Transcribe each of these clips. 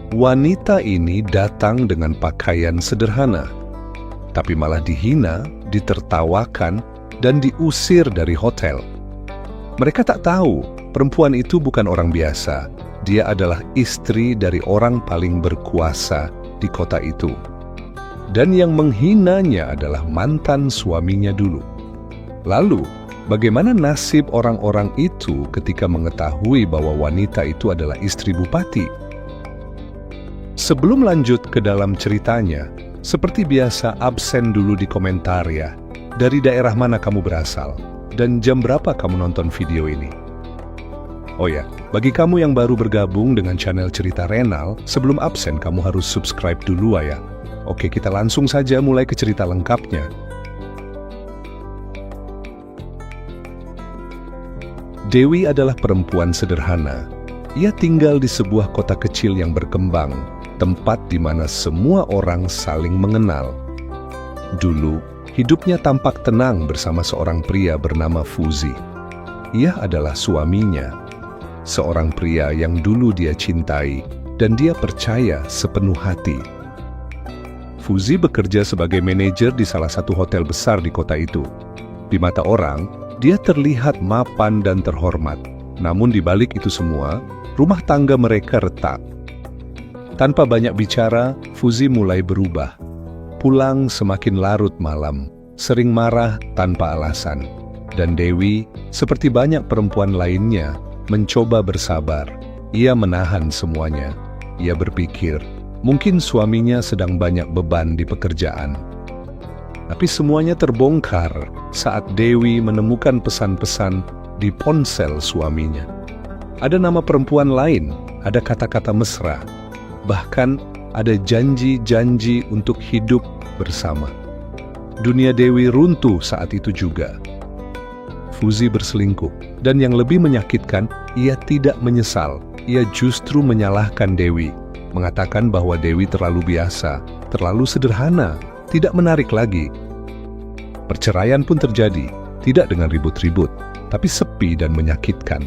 Wanita ini datang dengan pakaian sederhana, tapi malah dihina, ditertawakan, dan diusir dari hotel. Mereka tak tahu perempuan itu bukan orang biasa. Dia adalah istri dari orang paling berkuasa di kota itu. Dan yang menghinanya adalah mantan suaminya dulu. Lalu, bagaimana nasib orang-orang itu ketika mengetahui bahwa wanita itu adalah istri bupati? Sebelum lanjut ke dalam ceritanya, seperti biasa absen dulu di komentar ya. Dari daerah mana kamu berasal? Dan jam berapa kamu nonton video ini? Oh ya, bagi kamu yang baru bergabung dengan channel Cerita Renal, sebelum absen kamu harus subscribe dulu ya. Oke, kita langsung saja mulai ke cerita lengkapnya. Dewi adalah perempuan sederhana. Ia tinggal di sebuah kota kecil yang berkembang, tempat di mana semua orang saling mengenal. Dulu, hidupnya tampak tenang bersama seorang pria bernama Fuzi. Ia adalah suaminya, seorang pria yang dulu dia cintai dan dia percaya sepenuh hati. Fuzi bekerja sebagai manajer di salah satu hotel besar di kota itu. Di mata orang, dia terlihat mapan dan terhormat. Namun di balik itu semua, rumah tangga mereka retak. Tanpa banyak bicara, Fuzi mulai berubah. Pulang semakin larut malam, sering marah tanpa alasan. Dan Dewi, seperti banyak perempuan lainnya, mencoba bersabar. Ia menahan semuanya. Ia berpikir, mungkin suaminya sedang banyak beban di pekerjaan. Tapi semuanya terbongkar saat Dewi menemukan pesan-pesan di ponsel suaminya. Ada nama perempuan lain, ada kata-kata mesra. Bahkan ada janji-janji untuk hidup bersama. Dunia Dewi runtuh saat itu juga. Fuzi berselingkuh, dan yang lebih menyakitkan, ia tidak menyesal. Ia justru menyalahkan Dewi, mengatakan bahwa Dewi terlalu biasa, terlalu sederhana, tidak menarik lagi. Perceraian pun terjadi, tidak dengan ribut-ribut, tapi sepi dan menyakitkan.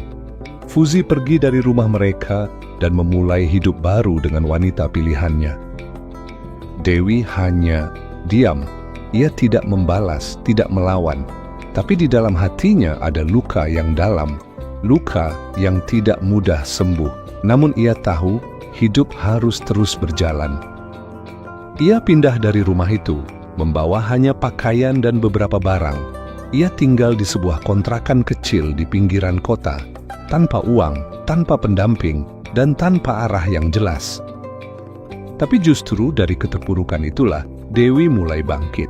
Fuzi pergi dari rumah mereka dan memulai hidup baru dengan wanita pilihannya. Dewi hanya diam. Ia tidak membalas, tidak melawan. Tapi di dalam hatinya ada luka yang dalam, luka yang tidak mudah sembuh. Namun ia tahu hidup harus terus berjalan. Ia pindah dari rumah itu, membawa hanya pakaian dan beberapa barang. Ia tinggal di sebuah kontrakan kecil di pinggiran kota, tanpa uang, tanpa pendamping, dan tanpa arah yang jelas. Tapi justru dari keterpurukan itulah Dewi mulai bangkit.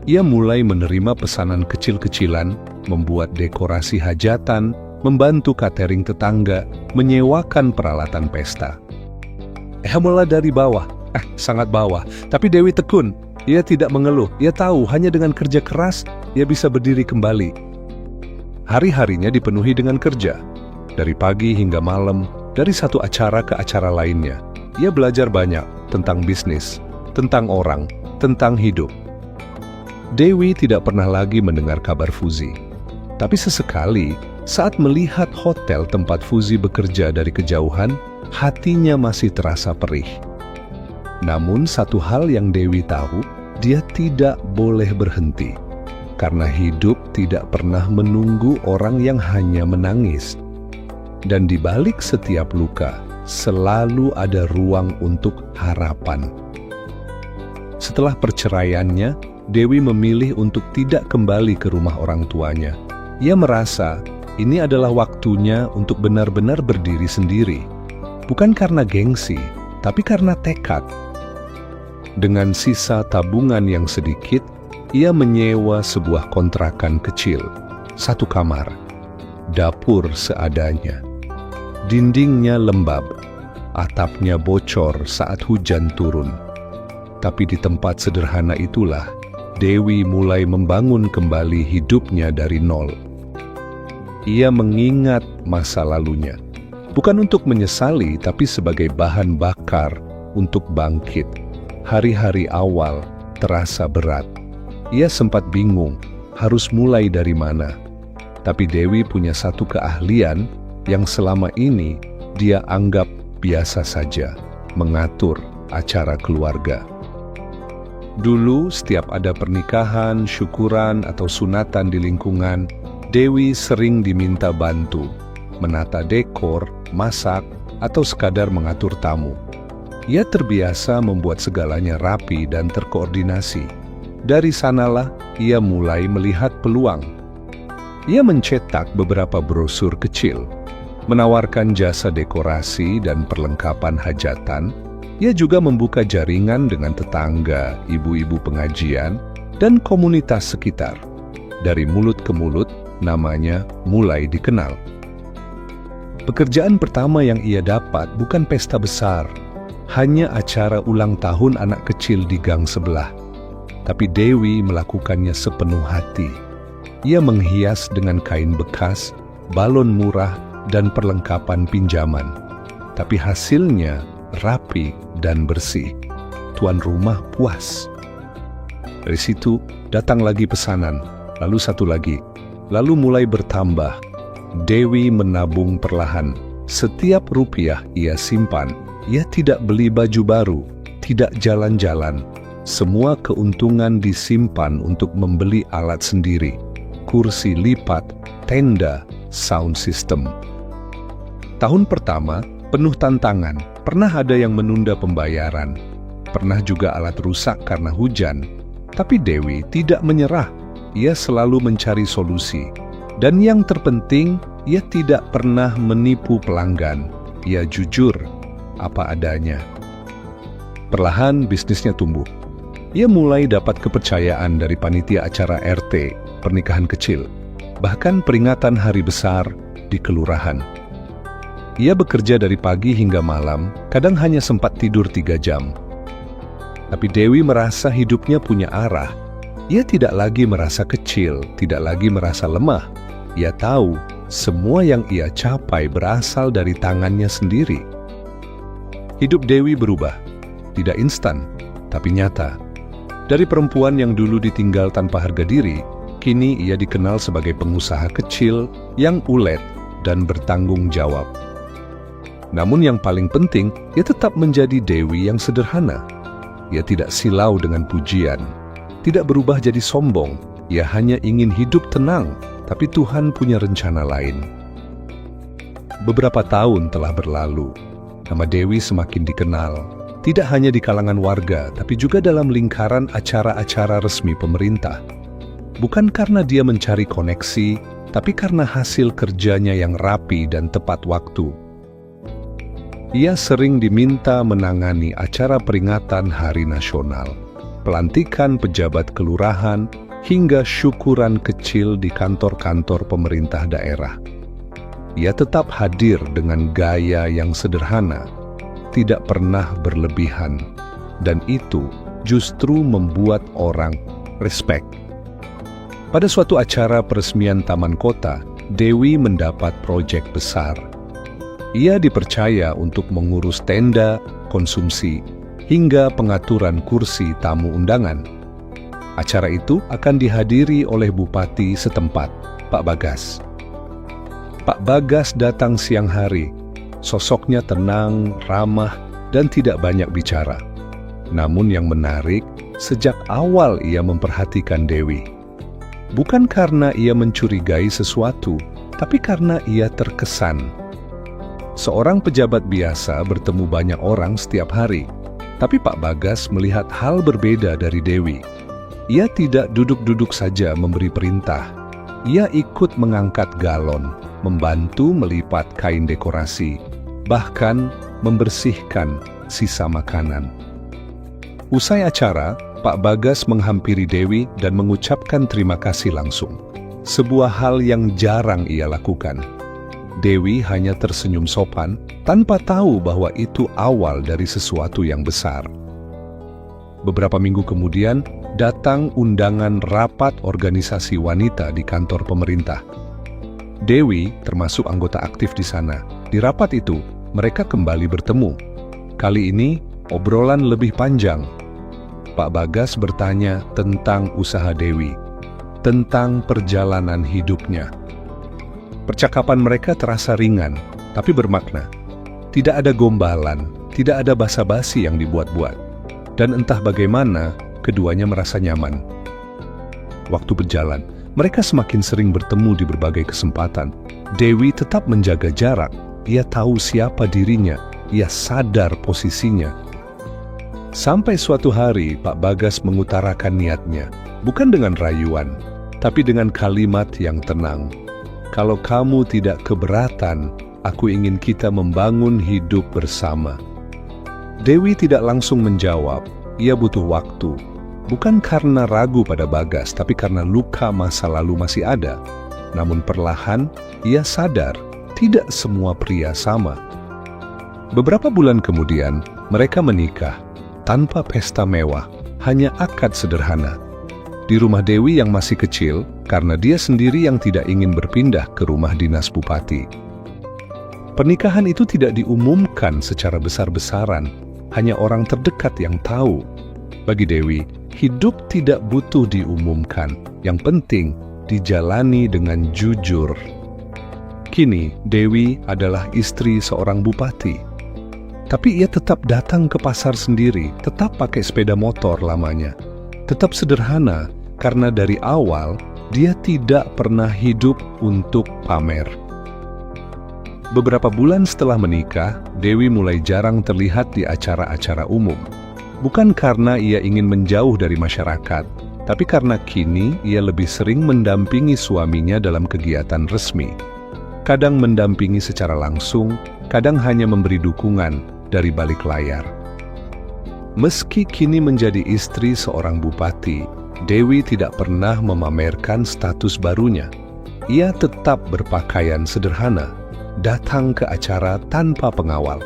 Ia mulai menerima pesanan kecil-kecilan, membuat dekorasi hajatan, membantu catering tetangga, menyewakan peralatan pesta. Mulai dari bawah, sangat bawah. Tapi Dewi tekun, ia tidak mengeluh. Ia tahu hanya dengan kerja keras, ia bisa berdiri kembali. Hari-harinya dipenuhi dengan kerja. Dari pagi hingga malam, dari satu acara ke acara lainnya. Ia belajar banyak tentang bisnis, tentang orang, tentang hidup. Dewi tidak pernah lagi mendengar kabar Fuzi. Tapi sesekali, saat melihat hotel tempat Fuzi bekerja dari kejauhan, hatinya masih terasa perih. Namun satu hal yang Dewi tahu, dia tidak boleh berhenti. Karena hidup tidak pernah menunggu orang yang hanya menangis. Dan di balik setiap luka, selalu ada ruang untuk harapan. Setelah perceraiannya, Dewi memilih untuk tidak kembali ke rumah orang tuanya. Ia merasa ini adalah waktunya untuk benar-benar berdiri sendiri. Bukan karena gengsi, tapi karena tekad. Dengan sisa tabungan yang sedikit, ia menyewa sebuah kontrakan kecil, satu kamar, dapur seadanya. Dindingnya lembab, atapnya bocor saat hujan turun. Tapi di tempat sederhana itulah, Dewi mulai membangun kembali hidupnya dari nol. Ia mengingat masa lalunya, bukan untuk menyesali, tapi sebagai bahan bakar untuk bangkit. Hari-hari awal terasa berat. Ia sempat bingung harus mulai dari mana. Tapi Dewi punya satu keahlian yang selama ini dia anggap biasa saja, mengatur acara keluarga. Dulu setiap ada pernikahan, syukuran, atau sunatan di lingkungan, Dewi sering diminta bantu, menata dekor, masak, atau sekadar mengatur tamu. Ia terbiasa membuat segalanya rapi dan terkoordinasi. Dari sanalah ia mulai melihat peluang. Ia mencetak beberapa brosur kecil, menawarkan jasa dekorasi dan perlengkapan hajatan. Ia juga membuka jaringan dengan tetangga, ibu-ibu pengajian, dan komunitas sekitar. Dari mulut ke mulut, namanya mulai dikenal. Pekerjaan pertama yang ia dapat bukan pesta besar, hanya acara ulang tahun anak kecil di gang sebelah. Tapi Dewi melakukannya sepenuh hati. Ia menghias dengan kain bekas, balon murah, dan perlengkapan pinjaman. Tapi hasilnya rapi dan bersih. Tuan rumah puas. Dari situ datang lagi pesanan, lalu satu lagi, lalu mulai bertambah. Dewi menabung perlahan. Setiap rupiah ia simpan. Ia tidak beli baju baru, tidak jalan-jalan. Semua keuntungan disimpan untuk membeli alat sendiri. Kursi lipat, tenda, sound system. Tahun pertama penuh tantangan. Pernah ada yang menunda pembayaran. Pernah juga alat rusak karena hujan. Tapi Dewi tidak menyerah. Ia selalu mencari solusi. Dan yang terpenting, ia tidak pernah menipu pelanggan. Ia jujur apa adanya. Perlahan bisnisnya tumbuh. Ia mulai dapat kepercayaan dari panitia acara RT, pernikahan kecil, bahkan peringatan hari besar di kelurahan. Ia bekerja dari pagi hingga malam, kadang hanya sempat tidur 3 jam. Tapi Dewi merasa hidupnya punya arah. Ia tidak lagi merasa kecil, tidak lagi merasa lemah. Ia tahu semua yang ia capai berasal dari tangannya sendiri. Hidup Dewi berubah, tidak instan, tapi nyata. Dari perempuan yang dulu ditinggal tanpa harga diri, kini ia dikenal sebagai pengusaha kecil yang ulet dan bertanggung jawab. Namun yang paling penting, ia tetap menjadi Dewi yang sederhana. Ia tidak silau dengan pujian, tidak berubah jadi sombong. Ia hanya ingin hidup tenang, tapi Tuhan punya rencana lain. Beberapa tahun telah berlalu. Nama Dewi semakin dikenal, tidak hanya di kalangan warga, tapi juga dalam lingkaran acara-acara resmi pemerintah. Bukan karena dia mencari koneksi, tapi karena hasil kerjanya yang rapi dan tepat waktu. Ia sering diminta menangani acara peringatan Hari Nasional, pelantikan pejabat kelurahan, hingga syukuran kecil di kantor-kantor pemerintah daerah. Ia tetap hadir dengan gaya yang sederhana, tidak pernah berlebihan, dan itu justru membuat orang respect. Pada suatu acara peresmian Taman Kota, Dewi mendapat proyek besar. Ia dipercaya untuk mengurus tenda, konsumsi, hingga pengaturan kursi tamu undangan. Acara itu akan dihadiri oleh Bupati setempat, Pak Bagas. Pak Bagas datang siang hari. Sosoknya tenang, ramah, dan tidak banyak bicara. Namun yang menarik, sejak awal ia memperhatikan Dewi. Bukan karena ia mencurigai sesuatu, tapi karena ia terkesan. Seorang pejabat biasa bertemu banyak orang setiap hari, tapi Pak Bagas melihat hal berbeda dari Dewi. Ia tidak duduk-duduk saja memberi perintah. Ia ikut mengangkat galon, membantu melipat kain dekorasi, bahkan membersihkan sisa makanan. Usai acara, Pak Bagas menghampiri Dewi dan mengucapkan terima kasih langsung. Sebuah hal yang jarang ia lakukan. Dewi hanya tersenyum sopan, tanpa tahu bahwa itu awal dari sesuatu yang besar. Beberapa minggu kemudian, datang undangan rapat organisasi wanita di kantor pemerintah. Dewi termasuk anggota aktif di sana. Di rapat itu, mereka kembali bertemu. Kali ini, obrolan lebih panjang. Pak Bagas bertanya tentang usaha Dewi, tentang perjalanan hidupnya. Percakapan mereka terasa ringan, tapi bermakna. Tidak ada gombalan, tidak ada basa-basi yang dibuat-buat. Dan entah bagaimana, keduanya merasa nyaman. Waktu berjalan, mereka semakin sering bertemu di berbagai kesempatan. Dewi tetap menjaga jarak. Ia tahu siapa dirinya, ia sadar posisinya. Sampai suatu hari, Pak Bagas mengutarakan niatnya, bukan dengan rayuan, tapi dengan kalimat yang tenang. Kalau kamu tidak keberatan, aku ingin kita membangun hidup bersama. Dewi tidak langsung menjawab, ia butuh waktu. Bukan karena ragu pada Bagas, tapi karena luka masa lalu masih ada. Namun perlahan, ia sadar, tidak semua pria sama. Beberapa bulan kemudian, mereka menikah. Tanpa pesta mewah, hanya akad sederhana. Di rumah Dewi yang masih kecil, karena dia sendiri yang tidak ingin berpindah ke rumah dinas bupati. Pernikahan itu tidak diumumkan secara besar-besaran, hanya orang terdekat yang tahu. Bagi Dewi, hidup tidak butuh diumumkan, yang penting dijalani dengan jujur. Kini, Dewi adalah istri seorang bupati. Tapi ia tetap datang ke pasar sendiri, tetap pakai sepeda motor lamanya. Tetap sederhana, karena dari awal dia tidak pernah hidup untuk pamer. Beberapa bulan setelah menikah, Dewi mulai jarang terlihat di acara-acara umum. Bukan karena ia ingin menjauh dari masyarakat, tapi karena kini ia lebih sering mendampingi suaminya dalam kegiatan resmi. Kadang mendampingi secara langsung, kadang hanya memberi dukungan dari balik layar. Meski kini menjadi istri seorang bupati, Dewi tidak pernah memamerkan status barunya. Ia tetap berpakaian sederhana, datang ke acara tanpa pengawal,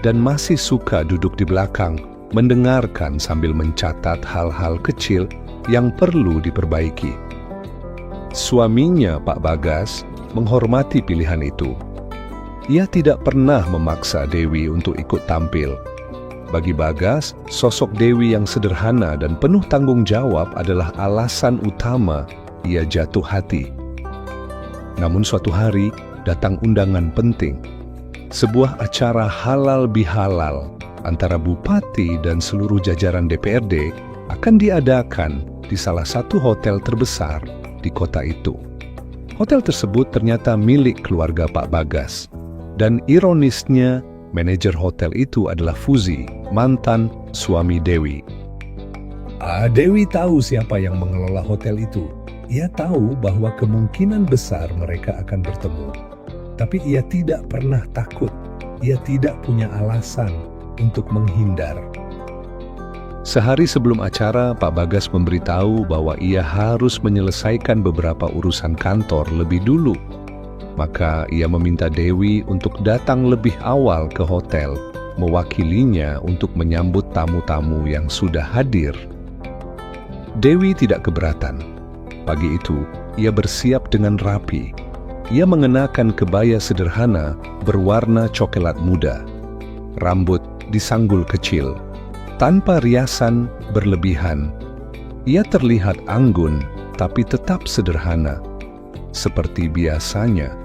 dan masih suka duduk di belakang, mendengarkan sambil mencatat hal-hal kecil yang perlu diperbaiki. Suaminya, Pak Bagas, menghormati pilihan itu. Ia tidak pernah memaksa Dewi untuk ikut tampil. Bagi Bagas, sosok Dewi yang sederhana dan penuh tanggung jawab adalah alasan utama ia jatuh hati. Namun suatu hari, datang undangan penting. Sebuah acara halal bihalal antara bupati dan seluruh jajaran DPRD akan diadakan di salah satu hotel terbesar di kota itu. Hotel tersebut ternyata milik keluarga Pak Bagas. Dan ironisnya, manajer hotel itu adalah Fuzi, mantan suami Dewi. Dewi tahu siapa yang mengelola hotel itu. Ia tahu bahwa kemungkinan besar mereka akan bertemu. Tapi ia tidak pernah takut. Ia tidak punya alasan untuk menghindar. Sehari sebelum acara, Pak Bagas memberitahu bahwa ia harus menyelesaikan beberapa urusan kantor lebih dulu. Maka ia meminta Dewi untuk datang lebih awal ke hotel, mewakilinya untuk menyambut tamu-tamu yang sudah hadir. Dewi tidak keberatan. Pagi itu, ia bersiap dengan rapi. Ia mengenakan kebaya sederhana berwarna coklat muda. Rambut disanggul kecil, tanpa riasan berlebihan. Ia terlihat anggun, tapi tetap sederhana, seperti biasanya.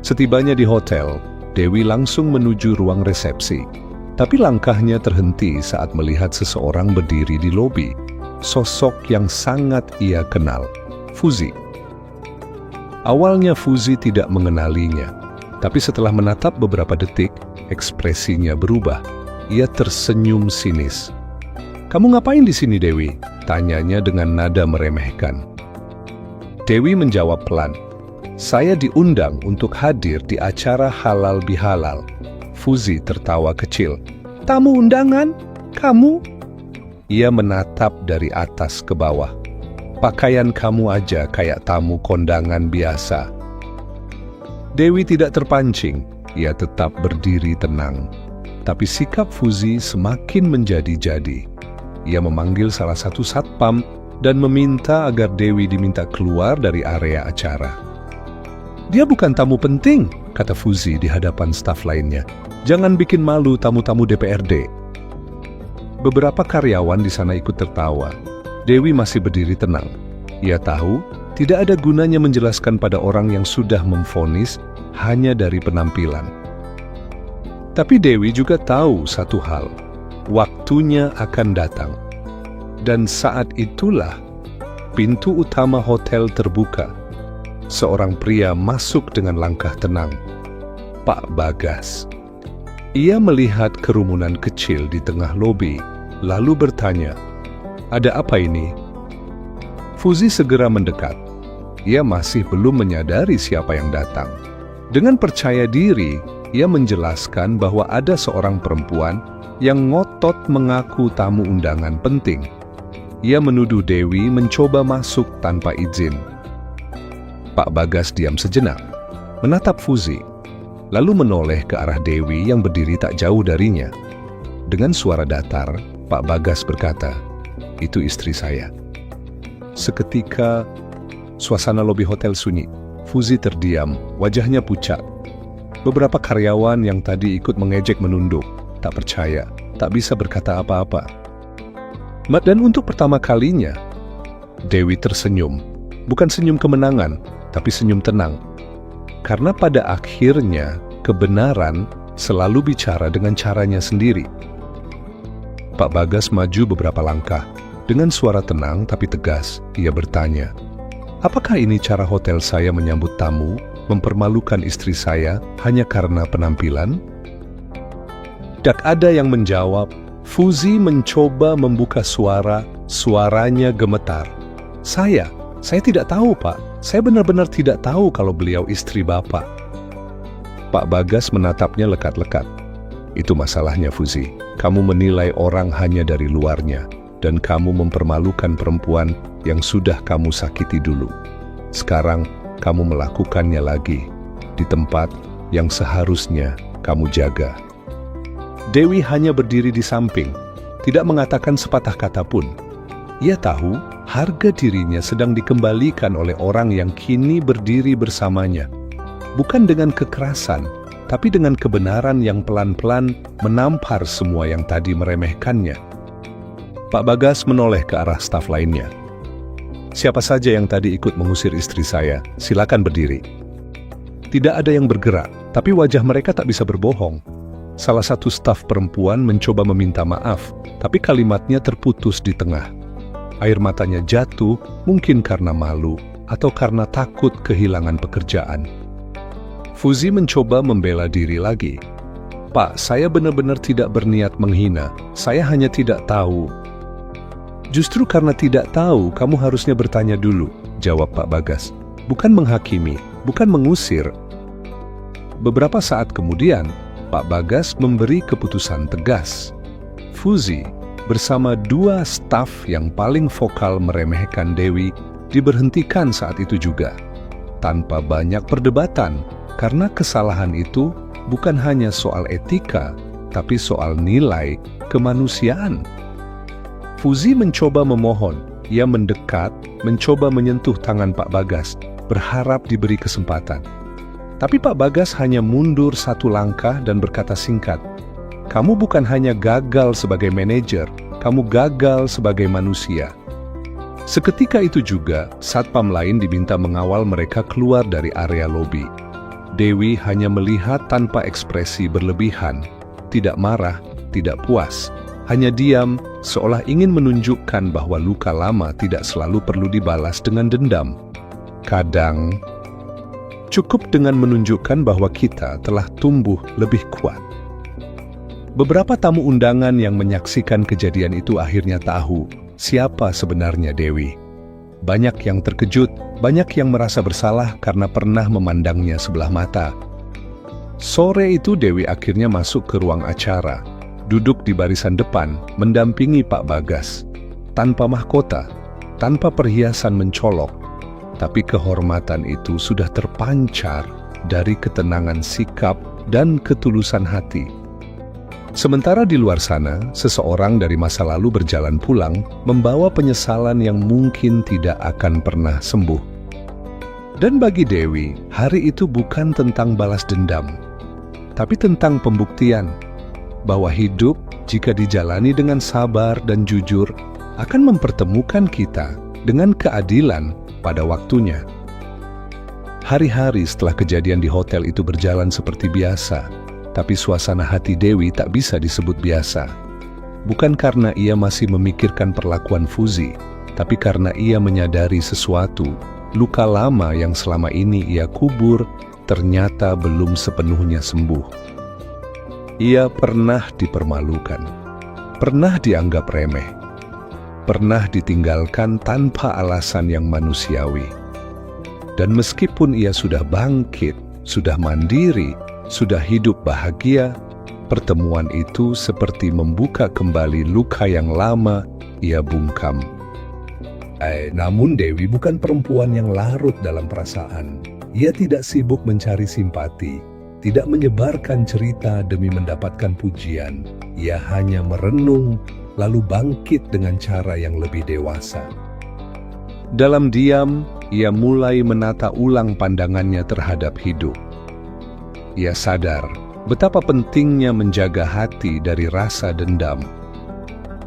Setibanya di hotel, Dewi langsung menuju ruang resepsi. Tapi langkahnya terhenti saat melihat seseorang berdiri di lobi. Sosok yang sangat ia kenal, Fuzi. Awalnya Fuzi tidak mengenalinya, tapi setelah menatap beberapa detik, ekspresinya berubah. Ia tersenyum sinis. "Kamu ngapain di sini, Dewi?" tanyanya dengan nada meremehkan. Dewi menjawab pelan, "Saya diundang untuk hadir di acara halal bihalal." Fuzi tertawa kecil. "Tamu undangan? Kamu?" Ia menatap dari atas ke bawah. "Pakaian kamu aja kayak tamu kondangan biasa." Dewi tidak terpancing. Ia tetap berdiri tenang. Tapi sikap Fuzi semakin menjadi-jadi. Ia memanggil salah satu satpam dan meminta agar Dewi diminta keluar dari area acara. "Dia bukan tamu penting," kata Fuzi di hadapan staf lainnya. "Jangan bikin malu tamu-tamu DPRD." Beberapa karyawan di sana ikut tertawa. Dewi masih berdiri tenang. Ia tahu tidak ada gunanya menjelaskan pada orang yang sudah memvonis hanya dari penampilan. Tapi Dewi juga tahu satu hal, waktunya akan datang. Dan saat itulah pintu utama hotel terbuka. Seorang pria masuk dengan langkah tenang, Pak Bagas. Ia melihat kerumunan kecil di tengah lobi, lalu bertanya, "Ada apa ini?" Fuzi segera mendekat. Ia masih belum menyadari siapa yang datang. Dengan percaya diri, ia menjelaskan bahwa ada seorang perempuan yang ngotot mengaku tamu undangan penting. Ia menuduh Dewi mencoba masuk tanpa izin. Pak Bagas diam sejenak, menatap Fuzi, lalu menoleh ke arah Dewi yang berdiri tak jauh darinya. Dengan suara datar, Pak Bagas berkata, "Itu istri saya." Seketika, suasana lobi hotel sunyi. Fuzi terdiam, wajahnya pucat. Beberapa karyawan yang tadi ikut mengejek menunduk, tak percaya, tak bisa berkata apa-apa. Dan untuk pertama kalinya, Dewi tersenyum. Bukan senyum kemenangan, tapi senyum tenang. Karena pada akhirnya, kebenaran selalu bicara dengan caranya sendiri. Pak Bagas maju beberapa langkah. Dengan suara tenang tapi tegas, ia bertanya, "Apakah ini cara hotel saya menyambut tamu, mempermalukan istri saya hanya karena penampilan?" Tak ada yang menjawab. Fuzi mencoba membuka suara, suaranya gemetar. Saya tidak tahu, Pak. Saya benar-benar tidak tahu kalau beliau istri Bapak." Pak Bagas menatapnya lekat-lekat. "Itu masalahnya, Fuzi. Kamu menilai orang hanya dari luarnya, dan kamu mempermalukan perempuan yang sudah kamu sakiti dulu. Sekarang kamu melakukannya lagi di tempat yang seharusnya kamu jaga." Dewi hanya berdiri di samping, tidak mengatakan sepatah kata pun. Ia tahu harga dirinya sedang dikembalikan oleh orang yang kini berdiri bersamanya. Bukan dengan kekerasan, tapi dengan kebenaran yang pelan-pelan menampar semua yang tadi meremehkannya. Pak Bagas menoleh ke arah staf lainnya. "Siapa saja yang tadi ikut mengusir istri saya, silakan berdiri." Tidak ada yang bergerak, tapi wajah mereka tak bisa berbohong. Salah satu staf perempuan mencoba meminta maaf, tapi kalimatnya terputus di tengah. Air matanya jatuh, mungkin karena malu atau karena takut kehilangan pekerjaan. Fuzi mencoba membela diri lagi. "Pak, saya benar-benar tidak berniat menghina. Saya hanya tidak tahu." "Justru karena tidak tahu, kamu harusnya bertanya dulu," jawab Pak Bagas. "Bukan menghakimi, bukan mengusir." Beberapa saat kemudian, Pak Bagas memberi keputusan tegas. Fuzi bersama dua staf yang paling vokal meremehkan Dewi diberhentikan saat itu juga. Tanpa banyak perdebatan, karena kesalahan itu bukan hanya soal etika, tapi soal nilai kemanusiaan. Fuzi mencoba memohon, ia mendekat, mencoba menyentuh tangan Pak Bagas, berharap diberi kesempatan. Tapi Pak Bagas hanya mundur satu langkah dan berkata singkat, "Kamu bukan hanya gagal sebagai manajer, kamu gagal sebagai manusia." Seketika itu juga, satpam lain diminta mengawal mereka keluar dari area lobi. Dewi hanya melihat tanpa ekspresi berlebihan, tidak marah, tidak puas, hanya diam, seolah ingin menunjukkan bahwa luka lama tidak selalu perlu dibalas dengan dendam. Kadang, cukup dengan menunjukkan bahwa kita telah tumbuh lebih kuat. Beberapa tamu undangan yang menyaksikan kejadian itu akhirnya tahu siapa sebenarnya Dewi. Banyak yang terkejut, banyak yang merasa bersalah karena pernah memandangnya sebelah mata. Sore itu Dewi akhirnya masuk ke ruang acara, duduk di barisan depan, mendampingi Pak Bagas. Tanpa mahkota, tanpa perhiasan mencolok, tapi kehormatan itu sudah terpancar dari ketenangan sikap dan ketulusan hati. Sementara di luar sana, seseorang dari masa lalu berjalan pulang, membawa penyesalan yang mungkin tidak akan pernah sembuh. Dan bagi Dewi, hari itu bukan tentang balas dendam, tapi tentang pembuktian bahwa hidup, jika dijalani dengan sabar dan jujur, akan mempertemukan kita dengan keadilan pada waktunya. Hari-hari setelah kejadian di hotel itu berjalan seperti biasa, Tapi suasana hati Dewi tak bisa disebut biasa. Bukan karena ia masih memikirkan perlakuan Fuzi, tapi karena ia menyadari sesuatu, luka lama yang selama ini ia kubur ternyata belum sepenuhnya sembuh. Ia pernah dipermalukan, pernah dianggap remeh, pernah ditinggalkan tanpa alasan yang manusiawi. Dan meskipun ia sudah bangkit, sudah mandiri, sudah hidup bahagia, pertemuan itu seperti membuka kembali luka yang lama ia bungkam. Namun Dewi bukan perempuan yang larut dalam perasaan. Ia tidak sibuk mencari simpati, tidak menyebarkan cerita demi mendapatkan pujian. Ia hanya merenung, lalu bangkit dengan cara yang lebih dewasa. Dalam diam, ia mulai menata ulang pandangannya terhadap hidup. Ia sadar betapa pentingnya menjaga hati dari rasa dendam.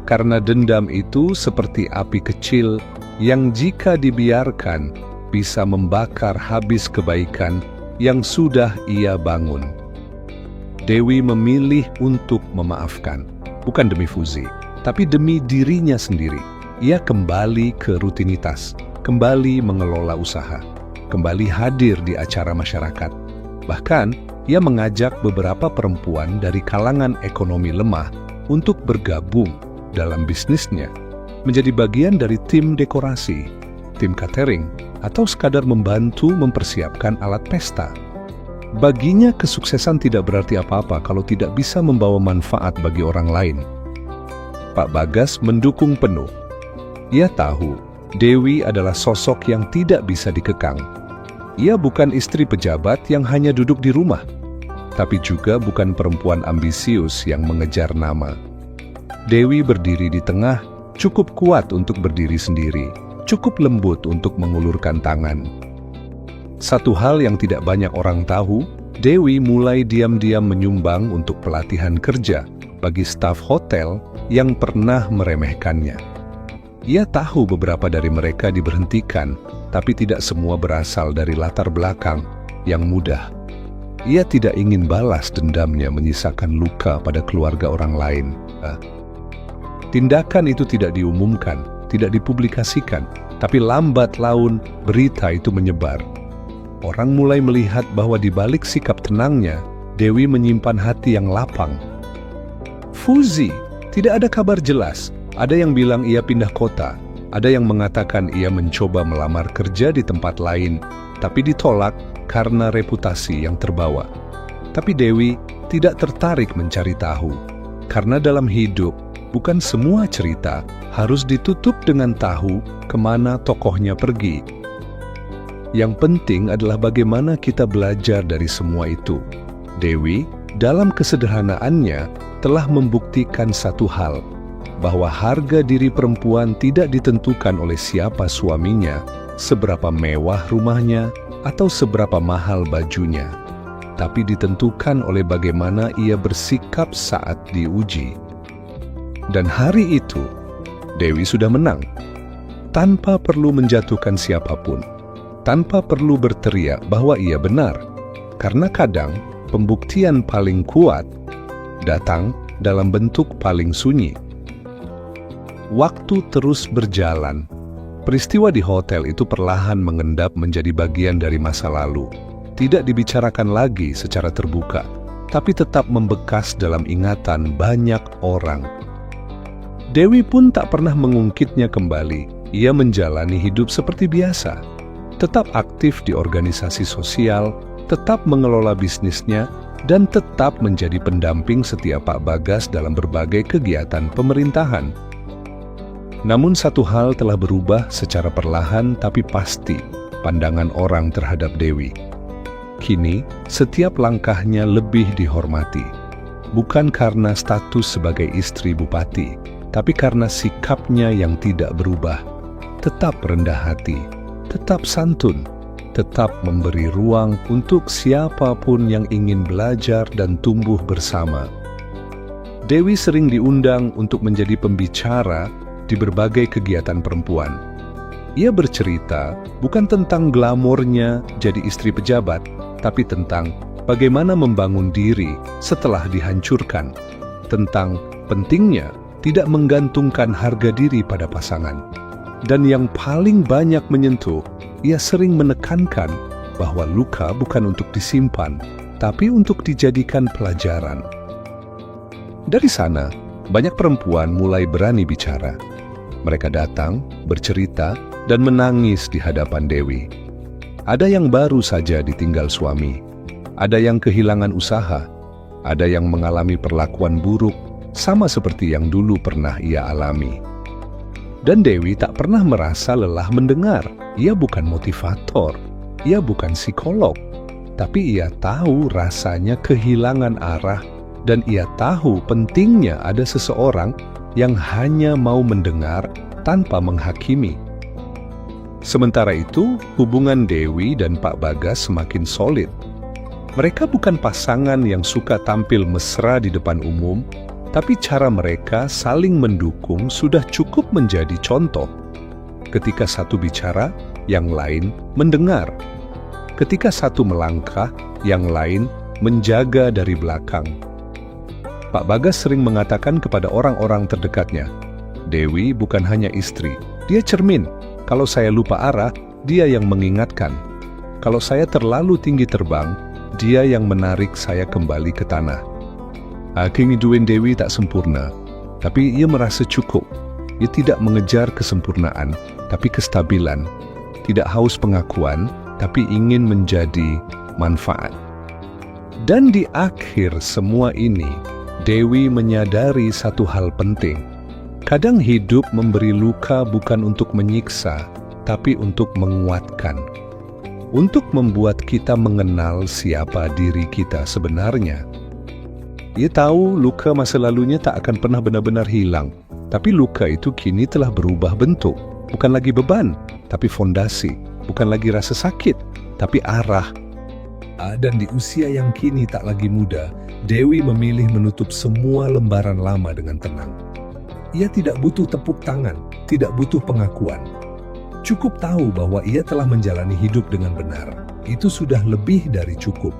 Karena dendam itu seperti api kecil yang jika dibiarkan bisa membakar habis kebaikan yang sudah ia bangun. Dewi memilih untuk memaafkan, bukan demi Fuzi, tapi demi dirinya sendiri. Ia kembali ke rutinitas, kembali mengelola usaha, kembali hadir di acara masyarakat. Bahkan, ia mengajak beberapa perempuan dari kalangan ekonomi lemah untuk bergabung dalam bisnisnya, menjadi bagian dari tim dekorasi, tim catering, atau sekadar membantu mempersiapkan alat pesta. Baginya kesuksesan tidak berarti apa-apa kalau tidak bisa membawa manfaat bagi orang lain. Pak Bagas mendukung penuh. Ia tahu Dewi adalah sosok yang tidak bisa dikekang. Ia bukan istri pejabat yang hanya duduk di rumah, tapi juga bukan perempuan ambisius yang mengejar nama. Dewi berdiri di tengah, cukup kuat untuk berdiri sendiri, cukup lembut untuk mengulurkan tangan. Satu hal yang tidak banyak orang tahu, Dewi mulai diam-diam menyumbang untuk pelatihan kerja bagi staf hotel yang pernah meremehkannya. Ia tahu beberapa dari mereka diberhentikan, tapi tidak semua berasal dari latar belakang yang mudah. Ia tidak ingin balas dendamnya menyisakan luka pada keluarga orang lain. Tindakan itu tidak diumumkan, tidak dipublikasikan, tapi lambat laun berita itu menyebar. Orang mulai melihat bahwa di balik sikap tenangnya, Dewi menyimpan hati yang lapang. Fuzi, tidak ada kabar jelas. Ada yang bilang ia pindah kota, ada yang mengatakan ia mencoba melamar kerja di tempat lain, tapi ditolak karena reputasi yang terbawa. Tapi Dewi tidak tertarik mencari tahu, karena dalam hidup, bukan semua cerita harus ditutup dengan tahu kemana tokohnya pergi. Yang penting adalah bagaimana kita belajar dari semua itu. Dewi, dalam kesederhanaannya, telah membuktikan satu hal, bahwa harga diri perempuan tidak ditentukan oleh siapa suaminya, seberapa mewah rumahnya, atau seberapa mahal bajunya, tapi ditentukan oleh bagaimana ia bersikap saat diuji. Dan hari itu, Dewi sudah menang, tanpa perlu menjatuhkan siapapun, tanpa perlu berteriak bahwa ia benar, karena kadang pembuktian paling kuat datang dalam bentuk paling sunyi. Waktu terus berjalan. Peristiwa di hotel itu perlahan mengendap menjadi bagian dari masa lalu. Tidak dibicarakan lagi secara terbuka, tapi tetap membekas dalam ingatan banyak orang. Dewi pun tak pernah mengungkitnya kembali. Ia menjalani hidup seperti biasa. Tetap aktif di organisasi sosial, tetap mengelola bisnisnya, dan tetap menjadi pendamping setia Pak Bagas dalam berbagai kegiatan pemerintahan. Namun satu hal telah berubah secara perlahan tapi pasti, pandangan orang terhadap Dewi. Kini, setiap langkahnya lebih dihormati. Bukan karena status sebagai istri bupati, tapi karena sikapnya yang tidak berubah. Tetap rendah hati, tetap santun, tetap memberi ruang untuk siapapun yang ingin belajar dan tumbuh bersama. Dewi sering diundang untuk menjadi pembicara di berbagai kegiatan perempuan. Ia bercerita bukan tentang glamornya jadi istri pejabat, tapi tentang bagaimana membangun diri setelah dihancurkan, tentang pentingnya tidak menggantungkan harga diri pada pasangan. Dan yang paling banyak menyentuh, ia sering menekankan bahwa luka bukan untuk disimpan, tapi untuk dijadikan pelajaran. Dari sana, banyak perempuan mulai berani bicara. Mereka datang, bercerita, dan menangis di hadapan Dewi. Ada yang baru saja ditinggal suami, ada yang kehilangan usaha, ada yang mengalami perlakuan buruk, sama seperti yang dulu pernah ia alami. Dan Dewi tak pernah merasa lelah mendengar. Ia bukan motivator, ia bukan psikolog, tapi ia tahu rasanya kehilangan arah, dan ia tahu pentingnya ada seseorang yang hanya mau mendengar tanpa menghakimi. Sementara itu, hubungan Dewi dan Pak Bagas semakin solid. Mereka bukan pasangan yang suka tampil mesra di depan umum, tapi cara mereka saling mendukung sudah cukup menjadi contoh. Ketika satu bicara, yang lain mendengar. Ketika satu melangkah, yang lain menjaga dari belakang. Pak Bagas sering mengatakan kepada orang-orang terdekatnya, "Dewi bukan hanya istri, dia cermin. Kalau saya lupa arah, dia yang mengingatkan. Kalau saya terlalu tinggi terbang, dia yang menarik saya kembali ke tanah." Kehidupan Dewi tak sempurna, tapi ia merasa cukup. Ia tidak mengejar kesempurnaan, tapi kestabilan. Tidak haus pengakuan, tapi ingin menjadi manfaat. Dan di akhir semua ini, Dewi menyadari satu hal penting. Kadang hidup memberi luka bukan untuk menyiksa, tapi untuk menguatkan. Untuk membuat kita mengenal siapa diri kita sebenarnya. Ia tahu luka masa lalunya tak akan pernah benar-benar hilang, tapi luka itu kini telah berubah bentuk. Bukan lagi beban, tapi fondasi. Bukan lagi rasa sakit, tapi arah. Dan di usia yang kini tak lagi muda, Dewi memilih menutup semua lembaran lama dengan tenang. Ia tidak butuh tepuk tangan, tidak butuh pengakuan. Cukup tahu bahwa ia telah menjalani hidup dengan benar. Itu sudah lebih dari cukup.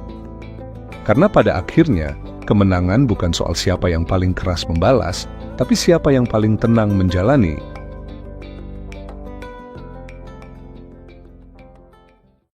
Karena pada akhirnya, kemenangan bukan soal siapa yang paling keras membalas, tapi siapa yang paling tenang menjalani